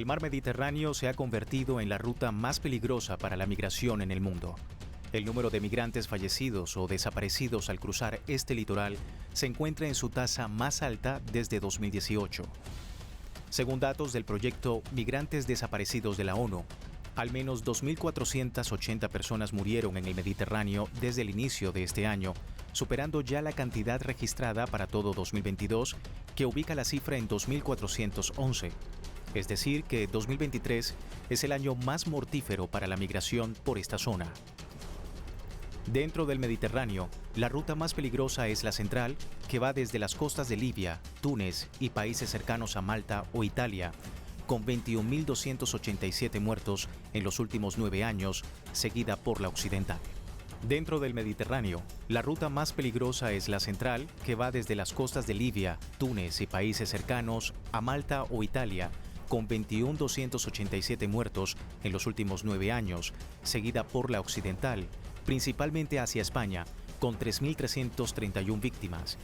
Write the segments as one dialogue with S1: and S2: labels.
S1: El mar Mediterráneo se ha convertido en la ruta más peligrosa para la migración en el mundo. El número de migrantes fallecidos o desaparecidos al cruzar este litoral se encuentra en su tasa más alta desde 2018. Según datos del proyecto Migrantes Desaparecidos de la ONU, al menos 2.480 personas murieron en el Mediterráneo desde el inicio de este año, superando ya la cantidad registrada para todo 2022, que ubica la cifra en 2.411. Es decir, que 2023 es el año más mortífero para la migración por esta zona. Dentro del Mediterráneo, la ruta más peligrosa es la central, que va desde las costas de Libia, Túnez y países cercanos a Malta o Italia, con 21.287 muertos en los últimos 9 años, seguida por la occidental. Dentro del Mediterráneo, la ruta más peligrosa es la central, que va desde las costas de Libia, Túnez y países cercanos a Malta o Italia, con 21.287 muertos en los últimos 9 años, seguida por la occidental, principalmente hacia España, con 3.331 víctimas.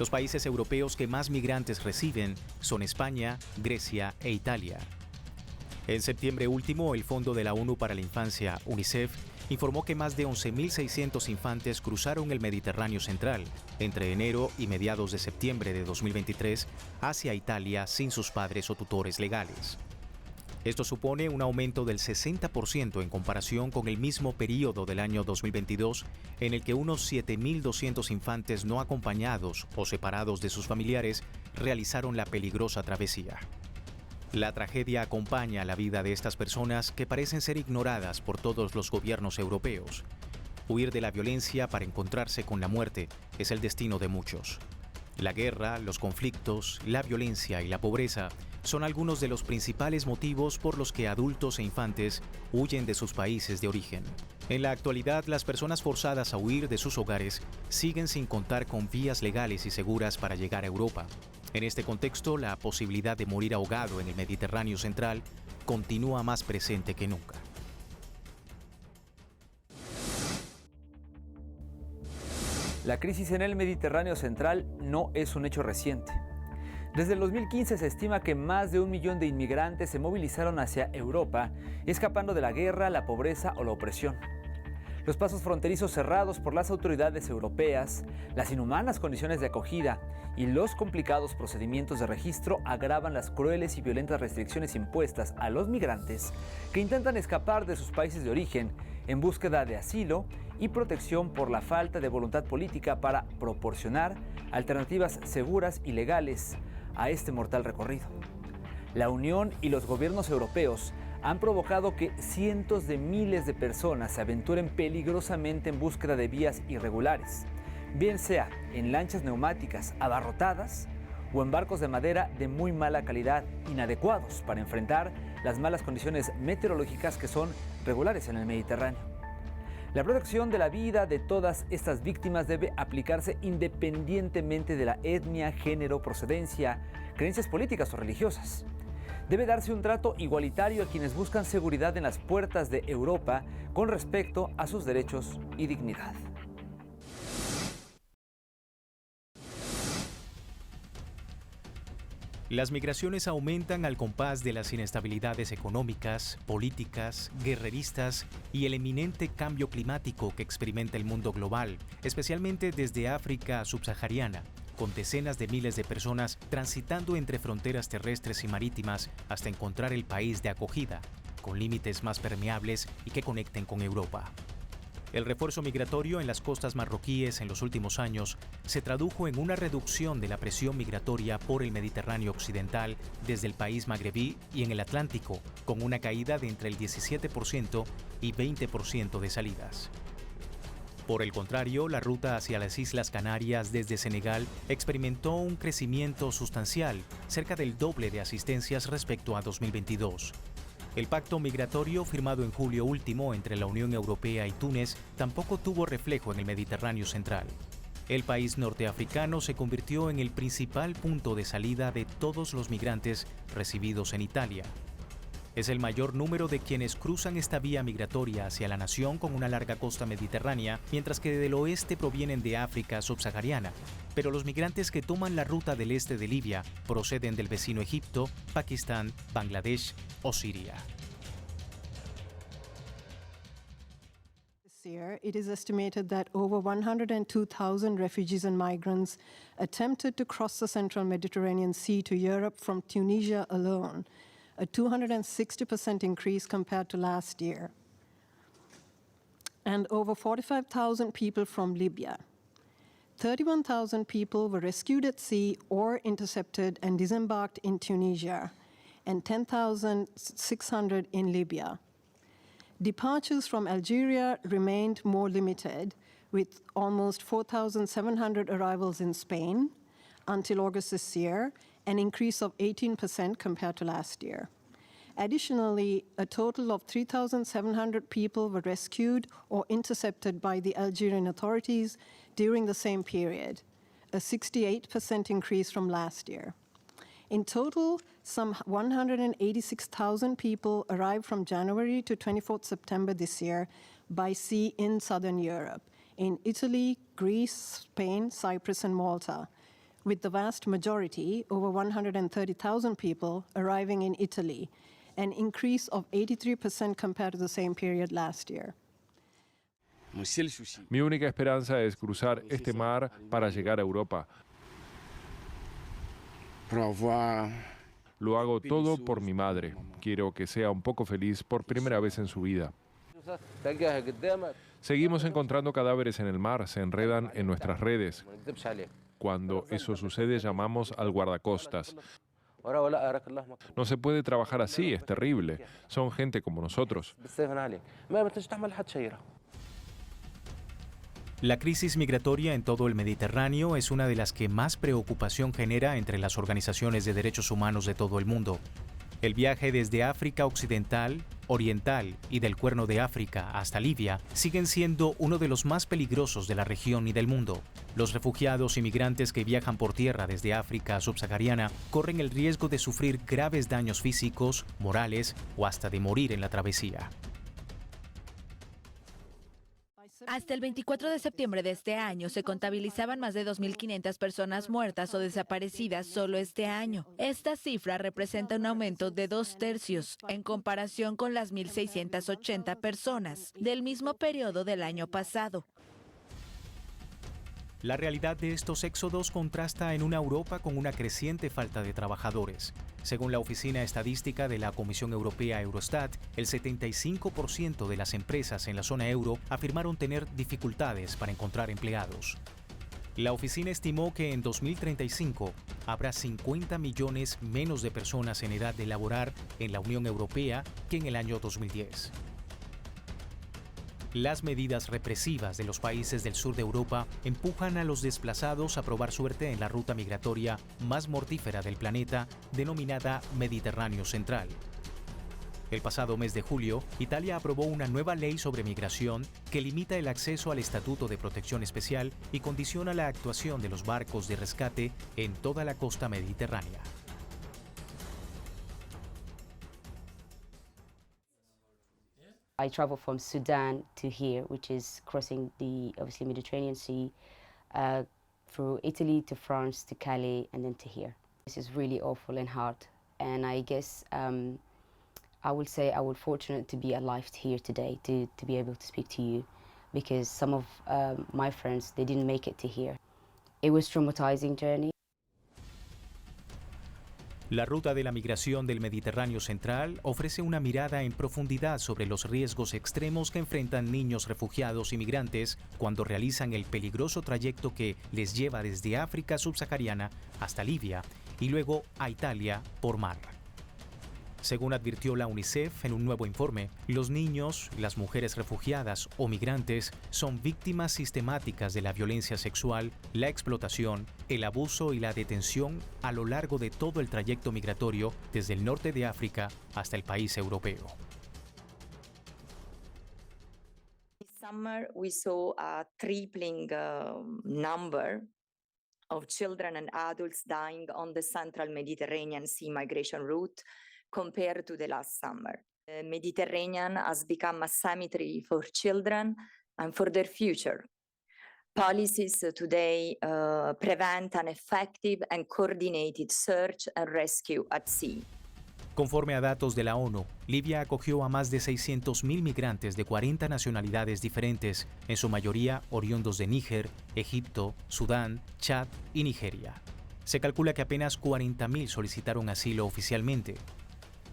S1: Los países europeos que más migrantes reciben son España, Grecia e Italia. En septiembre último, el Fondo de la ONU para la Infancia, UNICEF, informó que más de 11.600 infantes cruzaron el Mediterráneo central entre enero y mediados de septiembre de 2023 hacia Italia sin sus padres o tutores legales. Esto supone un aumento del 60% en comparación con el mismo periodo del año 2022, en el que unos 7.200 infantes no acompañados o separados de sus familiares realizaron la peligrosa travesía. La tragedia acompaña la vida de estas personas que parecen ser ignoradas por todos los gobiernos europeos. Huir de la violencia para encontrarse con la muerte es el destino de muchos. La guerra, los conflictos, la violencia y la pobreza son algunos de los principales motivos por los que adultos e infantes huyen de sus países de origen. En la actualidad, las personas forzadas a huir de sus hogares siguen sin contar con vías legales y seguras para llegar a Europa. En este contexto, la posibilidad de morir ahogado en el Mediterráneo central continúa más presente que nunca.
S2: La crisis en el Mediterráneo central no es un hecho reciente. Desde el 2015 se estima que más de 1 millón de inmigrantes se movilizaron hacia Europa, escapando de la guerra, la pobreza o la opresión. Los pasos fronterizos cerrados por las autoridades europeas, las inhumanas condiciones de acogida y los complicados procedimientos de registro agravan las crueles y violentas restricciones impuestas a los migrantes que intentan escapar de sus países de origen en búsqueda de asilo y protección por la falta de voluntad política para proporcionar alternativas seguras y legales a este mortal recorrido. La Unión y los gobiernos europeos han provocado que cientos de miles de personas se aventuren peligrosamente en búsqueda de vías irregulares, bien sea en lanchas neumáticas abarrotadas o en barcos de madera de muy mala calidad, inadecuados para enfrentar las malas condiciones meteorológicas que son regulares en el Mediterráneo. La protección de la vida de todas estas víctimas debe aplicarse independientemente de la etnia, género, procedencia, creencias políticas o religiosas. Debe darse un trato igualitario a quienes buscan seguridad en las puertas de Europa con respecto a sus derechos y dignidad.
S1: Las migraciones aumentan al compás de las inestabilidades económicas, políticas, guerreristas y el eminente cambio climático que experimenta el mundo global, especialmente desde África subsahariana, con decenas de miles de personas transitando entre fronteras terrestres y marítimas hasta encontrar el país de acogida, con límites más permeables y que conecten con Europa. El refuerzo migratorio en las costas marroquíes en los últimos años se tradujo en una reducción de la presión migratoria por el Mediterráneo occidental desde el país magrebí y en el Atlántico, con una caída de entre el 17% y 20% de salidas. Por el contrario, la ruta hacia las Islas Canarias desde Senegal experimentó un crecimiento sustancial, cerca del doble de asistencias respecto a 2022. El pacto migratorio firmado en julio último entre la Unión Europea y Túnez tampoco tuvo reflejo en el Mediterráneo central. El país norteafricano se convirtió en el principal punto de salida de todos los migrantes recibidos en Italia. Es el mayor número de quienes cruzan esta vía migratoria hacia la nación con una larga costa mediterránea, mientras que del oeste provienen de África subsahariana. Pero los migrantes que toman la ruta del este de Libia proceden del vecino Egipto, Pakistán, Bangladesh o Siria.
S3: This year, it is estimated that over 102,000 refugees and migrants attempted to cross the central Mediterranean Sea to Europe from Tunisia alone, a 260% increase compared to last year, and over 45,000 people from Libya. 31,000 people were rescued at sea or intercepted and disembarked in Tunisia, and 10,600 in Libya. Departures from Algeria remained more limited, with almost 4,700 arrivals in Spain until August this year, an increase of 18% compared to last year. Additionally, a total of 3,700 people were rescued or intercepted by the Algerian authorities during the same period, a 68% increase from last year. In total, some 186,000 people arrived from January to 24th September this year by sea in southern Europe, in Italy, Greece, Spain, Cyprus, and Malta, with the vast majority, over 130,000 people, arriving in Italy, an increase of 83% compared to the same period last year.
S4: Mi única esperanza es cruzar este mar para llegar a Europa. Lo hago todo por mi madre. Quiero que sea un poco feliz por primera vez en su vida. Seguimos encontrando cadáveres en el mar, se enredan en nuestras redes. Cuando eso sucede, llamamos al guardacostas. No se puede trabajar así, es terrible. Son gente como nosotros.
S1: La crisis migratoria en todo el Mediterráneo es una de las que más preocupación genera entre las organizaciones de derechos humanos de todo el mundo. El viaje desde África Occidental, Oriental y del Cuerno de África hasta Libia siguen siendo uno de los más peligrosos de la región y del mundo. Los refugiados y migrantes que viajan por tierra desde África subsahariana corren el riesgo de sufrir graves daños físicos, morales o hasta de morir en la travesía.
S5: Hasta el 24 de septiembre de este año se contabilizaban más de 2.500 personas muertas o desaparecidas solo este año. Esta cifra representa un aumento de 2/3 en comparación con las 1.680 personas del mismo periodo del año pasado.
S1: La realidad de estos éxodos contrasta en una Europa con una creciente falta de trabajadores. Según la Oficina Estadística de la Comisión Europea Eurostat, el 75% de las empresas en la zona euro afirmaron tener dificultades para encontrar empleados. La oficina estimó que en 2035 habrá 50 millones menos de personas en edad de laborar en la Unión Europea que en el año 2010. Las medidas represivas de los países del sur de Europa empujan a los desplazados a probar suerte en la ruta migratoria más mortífera del planeta, denominada Mediterráneo Central. El pasado mes de julio, Italia aprobó una nueva ley sobre migración que limita el acceso al Estatuto de Protección Especial y condiciona la actuación de los barcos de rescate en toda la costa mediterránea.
S6: I travel from Sudan to here, which is crossing the obviously Mediterranean Sea, through Italy to France to Calais and then to here. This is really awful and hard, and I guess I would say I was fortunate to be alive here today to be able to speak to you, because some of my friends, they didn't make it to here. It was a traumatizing journey.
S1: La ruta de la migración del Mediterráneo Central ofrece una mirada en profundidad sobre los riesgos extremos que enfrentan niños refugiados y migrantes cuando realizan el peligroso trayecto que les lleva desde África subsahariana hasta Libia y luego a Italia por mar. Según advirtió la UNICEF en un nuevo informe, los niños, las mujeres refugiadas o migrantes son víctimas sistemáticas de la violencia sexual, la explotación, el abuso y la detención a lo largo de todo el trayecto migratorio desde el norte de África hasta el país europeo.
S7: This summer we saw a tripling number of children and adults dying on the central Mediterranean Sea migration route, compared to the last summer. The Mediterranean has become a cemetery for children and for their future. Policies today prevent an effective and coordinated search and rescue at sea.
S1: Conforme a datos de la ONU, Libia acogió a más de 600.000 migrantes de 40 nacionalidades diferentes, en su mayoría oriundos de Níger, Egipto, Sudán, Chad y Nigeria. Se calcula que apenas 40.000 solicitaron asilo oficialmente.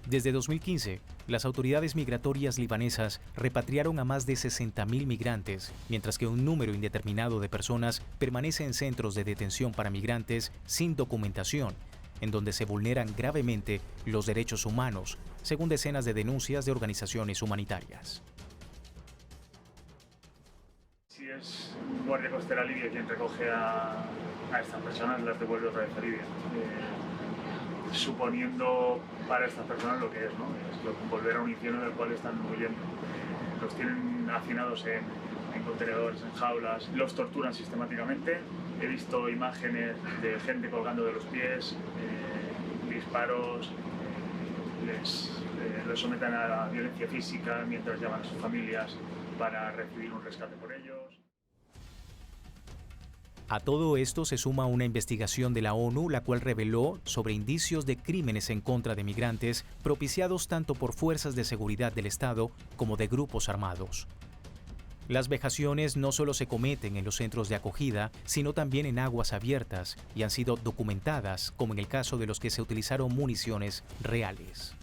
S1: Desde 2015, las autoridades migratorias libanesas repatriaron a más de 60.000 migrantes, mientras que un número indeterminado de personas permanece en centros de detención para migrantes sin documentación, en donde se vulneran gravemente los derechos humanos, según decenas de denuncias de organizaciones humanitarias.
S8: Si es Guardia Costera Libia quien recoge a estas personas, las devuelve otra vez a Libia, suponiendo para estas personas lo que es, ¿no? Es volver a un infierno del cual están huyendo. Los tienen hacinados en contenedores, en jaulas, los torturan sistemáticamente. He visto imágenes de gente colgando de los pies, disparos, los someten a la violencia física mientras llaman a sus familias para recibir un rescate por ellos.
S1: A todo esto se suma una investigación de la ONU, la cual reveló sobre indicios de crímenes en contra de migrantes propiciados tanto por fuerzas de seguridad del Estado como de grupos armados. Las vejaciones no solo se cometen en los centros de acogida, sino también en aguas abiertas y han sido documentadas, como en el caso de los que se utilizaron municiones reales.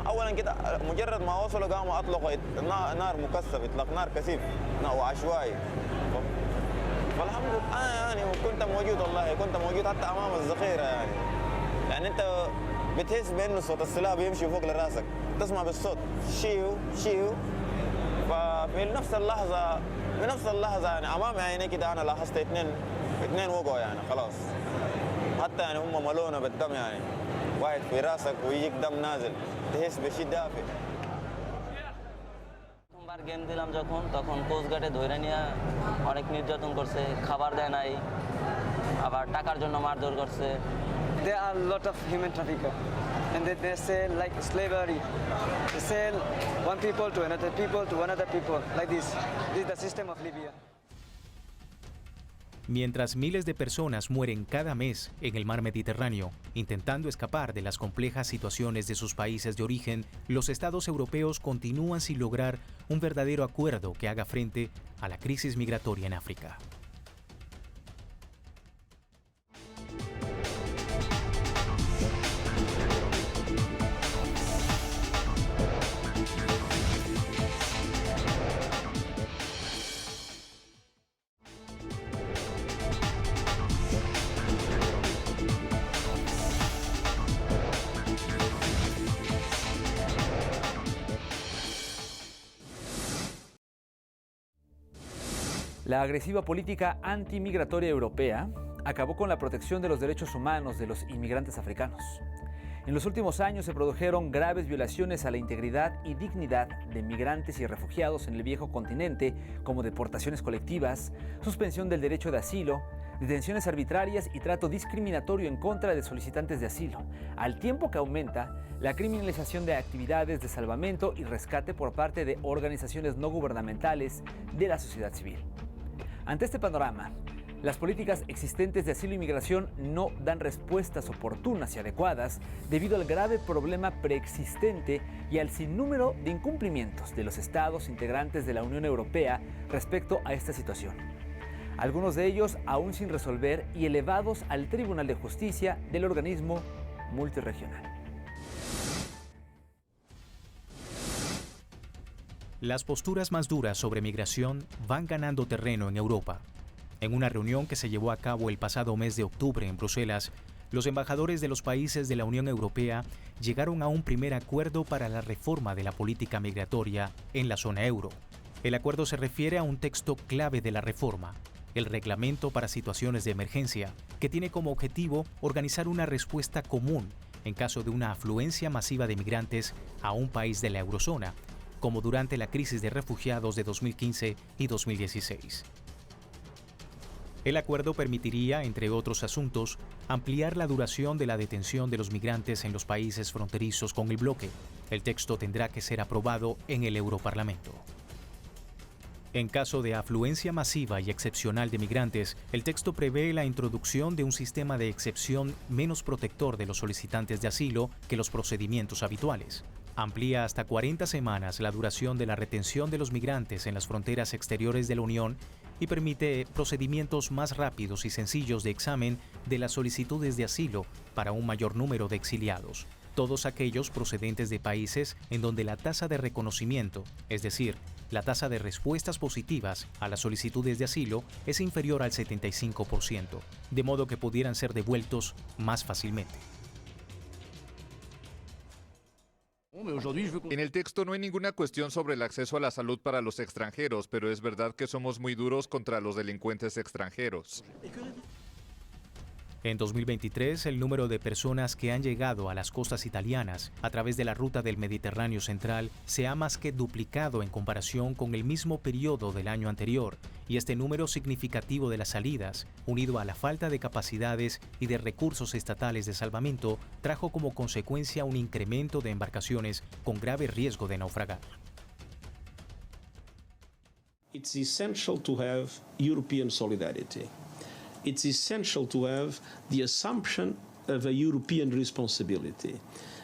S9: اولا كده مجرد ما وصلوا قاموا اطلقوا نار مكثف اطلاق نار كثيف وعشوائي فالحمد لله انا يعني كنت موجود والله كنت موجود حتى امام الذخيره يعني انت بتحس بانه صوت السلاح بيمشي فوق لراسك تسمع بالصوت شيو شيو ففي نفس اللحظه يعني امام عيني كده انا لاحظت اثنين وقعوا يعني خلاص حتى يعني هم ملونه بالدم يعني واحد في راسك ويجيك دم نازل تحس بشيء دافئ প্রথমবার গেম দিলাম যখন তখন কোস্ট গার্ডে ধরে নিয়ে অনেক নির্যাতন করছে খাবার দেয় নাই আবার টাকার জন্য মারধর করছে
S10: There are a lot of human traffickers and they sell like slavery. They sell one people to another people like this. This is the system of Libya.
S1: Mientras miles de personas mueren cada mes en el mar Mediterráneo, intentando escapar de las complejas situaciones de sus países de origen, los estados europeos continúan sin lograr un verdadero acuerdo que haga frente a la crisis migratoria en África.
S2: La agresiva política antimigratoria europea acabó con la protección de los derechos humanos de los inmigrantes africanos. En los últimos años se produjeron graves violaciones a la integridad y dignidad de migrantes y refugiados en el viejo continente, como deportaciones colectivas, suspensión del derecho de asilo, detenciones arbitrarias y trato discriminatorio en contra de solicitantes de asilo, al tiempo que aumenta la criminalización de actividades de salvamento y rescate por parte de organizaciones no gubernamentales de la sociedad civil. Ante este panorama, las políticas existentes de asilo y migración no dan respuestas oportunas y adecuadas debido al grave problema preexistente y al sinnúmero de incumplimientos de los estados integrantes de la Unión Europea respecto a esta situación. Algunos de ellos aún sin resolver y elevados al Tribunal de Justicia del organismo multirregional.
S1: Las posturas más duras sobre migración van ganando terreno en Europa. En una reunión que se llevó a cabo el pasado mes de octubre en Bruselas, los embajadores de los países de la Unión Europea llegaron a un primer acuerdo para la reforma de la política migratoria en la zona euro. El acuerdo se refiere a un texto clave de la reforma, el Reglamento para Situaciones de Emergencia, que tiene como objetivo organizar una respuesta común en caso de una afluencia masiva de migrantes a un país de la eurozona, como durante la crisis de refugiados de 2015 y 2016. El acuerdo permitiría, entre otros asuntos, ampliar la duración de la detención de los migrantes en los países fronterizos con el bloque. El texto tendrá que ser aprobado en el Europarlamento. En caso de afluencia masiva y excepcional de migrantes, el texto prevé la introducción de un sistema de excepción menos protector de los solicitantes de asilo que los procedimientos habituales. Amplía hasta 40 semanas la duración de la retención de los migrantes en las fronteras exteriores de la Unión y permite procedimientos más rápidos y sencillos de examen de las solicitudes de asilo para un mayor número de exiliados. Todos aquellos procedentes de países en donde la tasa de reconocimiento, es decir, la tasa de respuestas positivas a las solicitudes de asilo, es inferior al 75%, de modo que pudieran ser devueltos más fácilmente.
S11: En el texto no hay ninguna cuestión sobre el acceso a la salud para los extranjeros, pero es verdad que somos muy duros contra los delincuentes extranjeros.
S1: En 2023, el número de personas que han llegado a las costas italianas a través de la ruta del Mediterráneo central se ha más que duplicado en comparación con el mismo periodo del año anterior, y este número significativo de las salidas, unido a la falta de capacidades y de recursos estatales de salvamento, trajo como consecuencia un incremento de embarcaciones con grave riesgo de naufragar.
S12: It's essential to have European solidarity. It's essential to have the assumption of a European responsibility,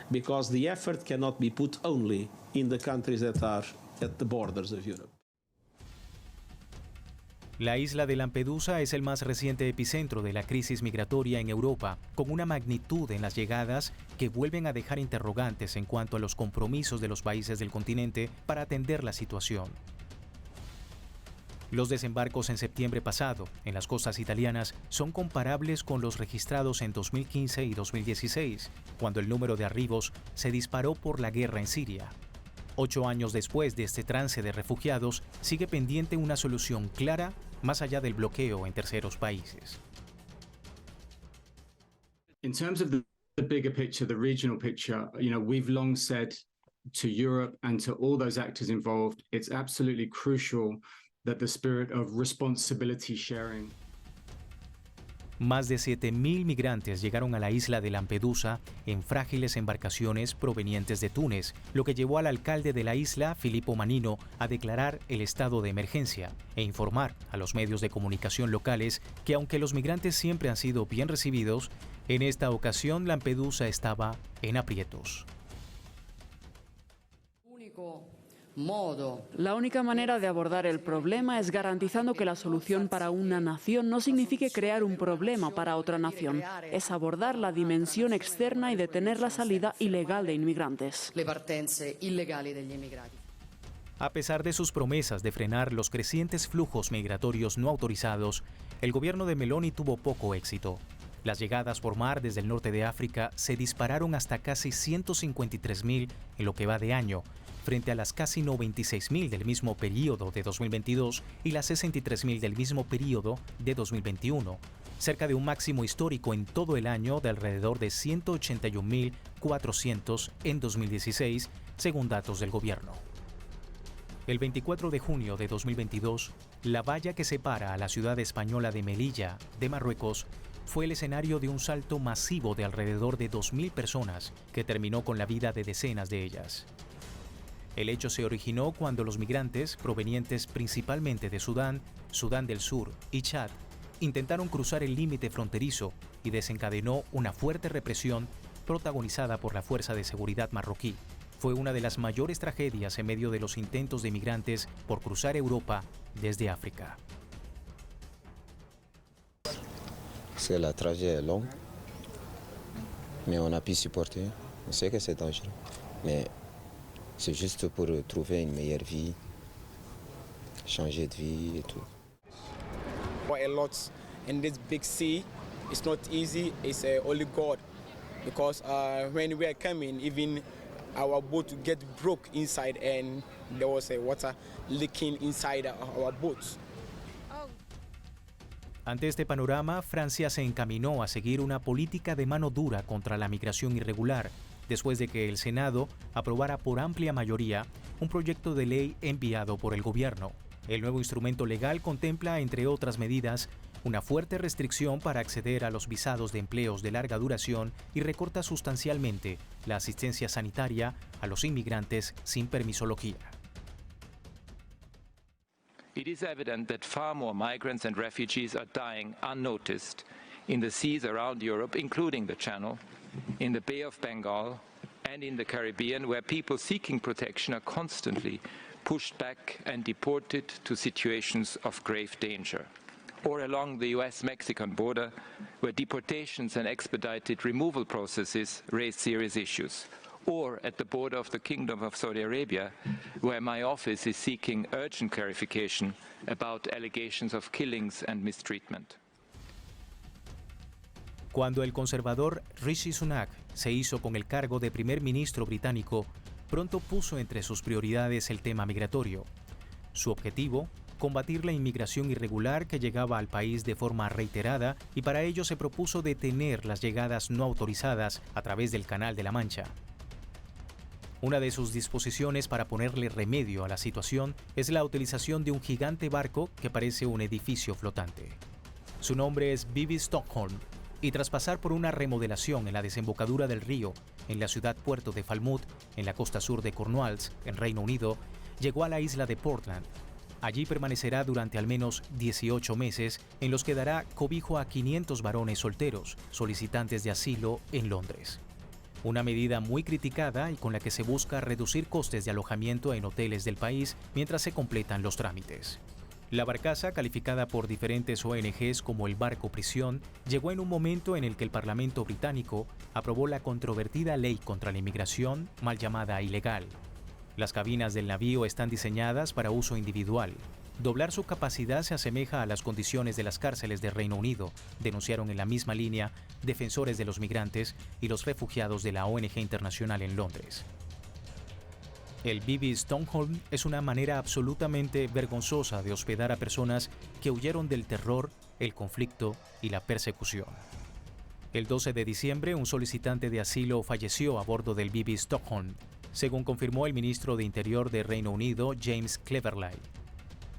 S12: because the effort cannot be put only in the countries that are at the borders of Europe.
S1: La isla de Lampedusa es el más reciente epicentro de la crisis migratoria en Europa, con una magnitud en las llegadas que vuelven a dejar interrogantes en cuanto a los compromisos de los países del continente para atender la situación. Los desembarcos en septiembre pasado en las costas italianas son comparables con los registrados en 2015 y 2016, cuando el número de arribos se disparó por la guerra en Siria. 8 años después de este trance de refugiados, sigue pendiente una solución clara más allá del bloqueo en terceros países.
S13: In terms of the bigger picture, the regional picture, we've long said to Europe and to all those actors involved, it's absolutely crucial that the spirit of responsibility sharing.
S1: Más de 7.000 migrantes llegaron a la isla de Lampedusa en frágiles embarcaciones provenientes de Túnez, lo que llevó al alcalde de la isla, Filippo Manino, a declarar el estado de emergencia e informar a los medios de comunicación locales que aunque los migrantes siempre han sido bien recibidos, en esta ocasión Lampedusa estaba en aprietos.
S14: La única manera de abordar el problema es garantizando que la solución para una nación no signifique crear un problema para otra nación. Es abordar la dimensión externa y detener la salida ilegal de inmigrantes.
S1: A pesar de sus promesas de frenar los crecientes flujos migratorios no autorizados, el gobierno de Meloni tuvo poco éxito. Las llegadas por mar desde el norte de África se dispararon hasta casi 153.000 en lo que va de año, frente a las casi 96.000 del mismo periodo de 2022 y las 63.000 del mismo periodo de 2021, cerca de un máximo histórico en todo el año de alrededor de 181.400 en 2016, según datos del gobierno. El 24 de junio de 2022, la valla que separa a la ciudad española de Melilla de Marruecos fue el escenario de un salto masivo de alrededor de 2.000 personas que terminó con la vida de decenas de ellas. El hecho se originó cuando los migrantes, provenientes principalmente de Sudán, Sudán del Sur y Chad, intentaron cruzar el límite fronterizo y desencadenó una fuerte represión protagonizada por la Fuerza de Seguridad marroquí. Fue una de las mayores tragedias en medio de los intentos de migrantes por cruzar Europa desde África.
S15: La trajet est longue, mais on a pu supporter. On sait que c'est dangereux, mais c'est juste pour trouver une meilleure vie, changer de vie et tout.
S16: A lot in this big sea, it's not easy. It's only God, because when we are coming, even our boat get broke inside, and there was water leaking inside our boats.
S1: Ante este panorama, Francia se encaminó a seguir una política de mano dura contra la migración irregular, después de que el Senado aprobara por amplia mayoría un proyecto de ley enviado por el gobierno. El nuevo instrumento legal contempla, entre otras medidas, una fuerte restricción para acceder a los visados de empleos de larga duración y recorta sustancialmente la asistencia sanitaria a los inmigrantes sin permisología.
S17: It is evident that far more migrants and refugees are dying unnoticed in the seas around Europe, including the Channel, in the Bay of Bengal, and in the Caribbean, where people seeking protection are constantly pushed back and deported to situations of grave danger. Or along the US-Mexican border, where deportations and expedited removal processes raise serious issues. Or at the border of the Kingdom of Saudi Arabia, where my office is seeking urgent clarification about allegations of killings and mistreatment.
S1: Cuando el conservador Rishi Sunak se hizo con el cargo de primer ministro británico, pronto puso entre sus prioridades el tema migratorio. Su objetivo, combatir la inmigración irregular que llegaba al país de forma reiterada, y para ello se propuso detener las llegadas no autorizadas a través del Canal de la Mancha. Una de sus disposiciones para ponerle remedio a la situación es la utilización de un gigante barco que parece un edificio flotante. Su nombre es BB Stockholm, y tras pasar por una remodelación en la desembocadura del río, en la ciudad puerto de Falmouth, en la costa sur de Cornwalls, en Reino Unido, llegó a la isla de Portland. Allí permanecerá durante al menos 18 meses, en los que dará cobijo a 500 varones solteros, solicitantes de asilo en Londres. Una medida muy criticada y con la que se busca reducir costes de alojamiento en hoteles del país mientras se completan los trámites. La barcaza, calificada por diferentes ONGs como el barco prisión, llegó en un momento en el que el Parlamento británico aprobó la controvertida ley contra la inmigración, mal llamada ilegal. Las cabinas del navío están diseñadas para uso individual. Doblar su capacidad se asemeja a las condiciones de las cárceles de Reino Unido, denunciaron en la misma línea defensores de los migrantes y los refugiados de la ONG Internacional en Londres. El BB Stockholm es una manera absolutamente vergonzosa de hospedar a personas que huyeron del terror, el conflicto y la persecución. El 12 de diciembre, un solicitante de asilo falleció a bordo del BB Stockholm, según confirmó el ministro de Interior de Reino Unido, James Cleverly.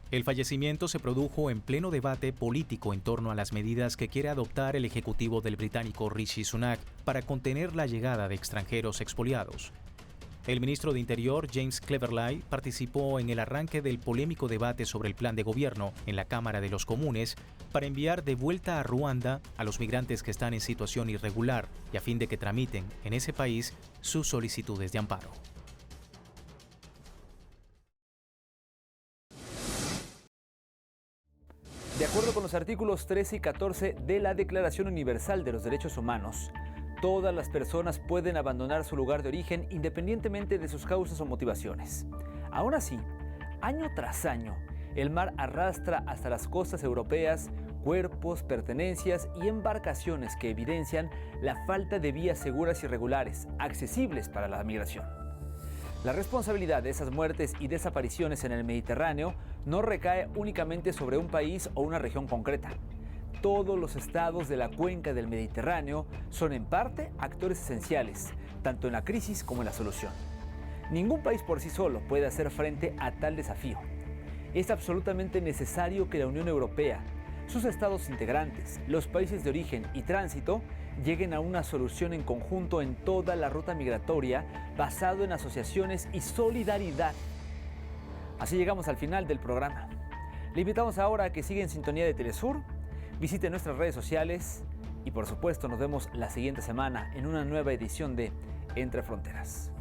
S1: El fallecimiento se produjo en pleno debate político en torno a las medidas que quiere adoptar el ejecutivo del británico Rishi Sunak para contener la llegada de extranjeros expoliados. El ministro de Interior, James Cleverly, participó en el arranque del polémico debate sobre el plan de gobierno en la Cámara de los Comunes para enviar de vuelta a Ruanda a los migrantes que están en situación irregular y a fin de que tramiten en ese país sus solicitudes de amparo.
S2: De acuerdo con los artículos 13 y 14 de la Declaración Universal de los Derechos Humanos, todas las personas pueden abandonar su lugar de origen independientemente de sus causas o motivaciones. Aún así, año tras año, el mar arrastra hasta las costas europeas cuerpos, pertenencias y embarcaciones que evidencian la falta de vías seguras y regulares, accesibles para la migración. La responsabilidad de esas muertes y desapariciones en el Mediterráneo no recae únicamente sobre un país o una región concreta. Todos los estados de la cuenca del Mediterráneo son en parte actores esenciales, tanto en la crisis como en la solución. Ningún país por sí solo puede hacer frente a tal desafío. Es absolutamente necesario que la Unión Europea, sus estados integrantes, los países de origen y tránsito lleguen a una solución en conjunto en toda la ruta migratoria basado en asociaciones y solidaridad. Así llegamos al final del programa. Le invitamos ahora a que siga en sintonía de Telesur, visite nuestras redes sociales y por supuesto nos vemos la siguiente semana en una nueva edición de Entre Fronteras.